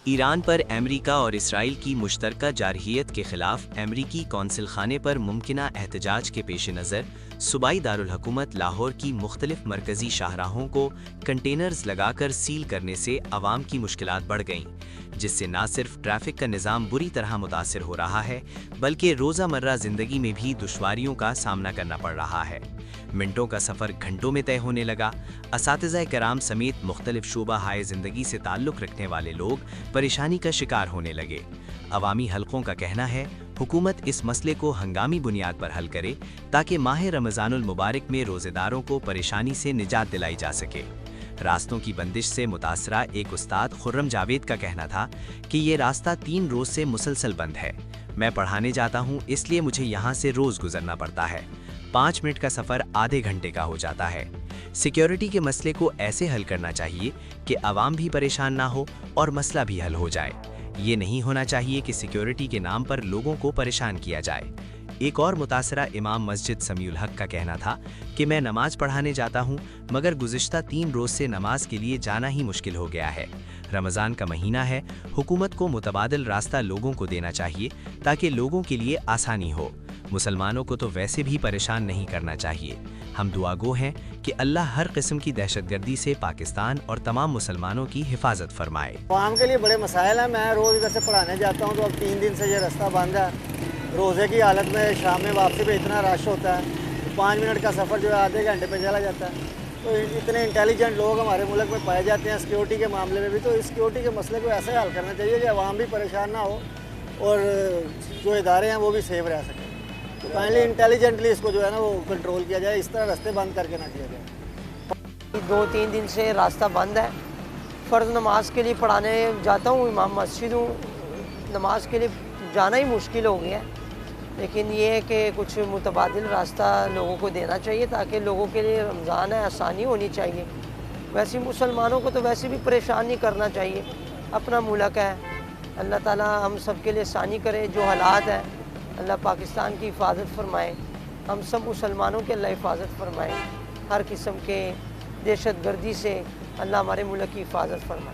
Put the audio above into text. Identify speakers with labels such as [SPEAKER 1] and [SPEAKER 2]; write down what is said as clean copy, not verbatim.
[SPEAKER 1] Iran पर America और Israel की मुश्तरका जारहियत के खिलाफ अमेरिकी कौंसिल खाने पर मुमकिना एहतजाज के पेश नज़र सूबाई दारुल हुकूमत लाहौर की मुख्तलिफ मरकजी शाहराहों को कंटेनर्स लगाकर सील करने से आवाम की मुश्किलात बढ़ गईं, जिससे न सिर्फ ट्रैफिक का निज़ाम बुरी तरह मुतासिर हो रहा है बल्कि रोज़मर्रा ज़िंदगी में भी दुश्वारियों का सामना करना पड़ रहा है। मिनटों का सफ़र घंटों में तय होने लगा। असातिज़ा कराम समेत मुख्तलिफ शोबा हाय ज़िंदगी से ताल्लुक़ रखने वाले लोग परेशानी का शिकार होने लगे। अवामी हलकों का कहना है हुकूमत इस मसले को हंगामी बुनियाद पर हल करे ताकि माह रमज़ानुल मुबारक में रोज़ेदारों को परेशानी से निजात दिलाई जा सके। रास्तों की बंदिश से मुतासरा एक उस्ताद खुर्रम जावेद का कहना था कि ये रास्ता 3 रोज़ से मुसलसल बंद है। मैं पढ़ाने जाता हूँ, इसलिए मुझे यहाँ से रोज़ गुजरना पड़ता है। 5 मिनट का सफ़र आधे घंटे का हो जाता है। सिक्योरिटी के मसले को ऐसे हल करना चाहिए कि आवाम भी परेशान ना हो और मसला भी हल हो जाए। ये नहीं होना चाहिए कि सिक्योरिटी के नाम पर लोगों को परेशान किया जाए। एक और मुतासरा इमाम मस्जिद समीउल हक का कहना था कि मैं नमाज पढ़ाने जाता हूँ, मगर गुज़िश्ता 3 रोज़ से नमाज के लिए जाना ही मुश्किल हो गया है। रमज़ान का महीना है, हुकूमत को मुतबादिल रास्ता लोगों को देना चाहिए ताकि लोगों के लिए आसानी हो। मुसलमानों को तो वैसे भी परेशान नहीं करना चाहिए। हम दुआगो हैं कि अल्लाह हर किस्म की दहशतगर्दी से पाकिस्तान और तमाम मुसलमानों की हिफाजत फरमाए।
[SPEAKER 2] आवाम के लिए बड़े मसाइल हैं। मैं रोज़ इधर से पढ़ाने जाता हूँ तो अब 3 दिन से ये रास्ता बंद है। रोज़े की हालत में शाम में वापसी पे इतना रश होता है, 5 मिनट का सफ़र जो है आधे घंटे पे चला जाता है। तो इतने इंटेलिजेंट लोग हमारे मुल्क में पाए जाते हैं सिक्योरिटी के मामले में भी, तो इस सिक्योरिटी के मसले को ऐसे हल करना चाहिए कि आवाम भी परेशान ना हो और जो इदारे हैं वो भी सेफ रह सकें। तो काइंडली इंटेलिजेंटली इसको जो है ना वो कंट्रोल किया जाए, इस तरह रास्ते बंद करके ना किया जाए।
[SPEAKER 3] 2-3 दिन से रास्ता बंद है। फ़र्ज़ नमाज के लिए पढ़ाने जाता हूँ, इमाम मस्जिद हूँ, नमाज के लिए जाना ही मुश्किल हो गया है। लेकिन ये है कि कुछ मुतबादिल रास्ता लोगों को देना चाहिए ताकि लोगों के लिए रमज़ान है, आसानी होनी चाहिए। वैसे मुसलमानों को तो वैसे भी परेशान नहीं करना चाहिए, अपना मुल्क है। अल्लाह ताला हम सब के लिए आसानी करे। जो हालात हैं अल्लाह पाकिस्तान की हिफाजत फरमाए, हम सब मुसलमानों के अल्लाह हिफाजत फरमाए। हर किस्म के दहशत गर्दी से अल्लाह हमारे मुल्क की हिफाजत फरमाए।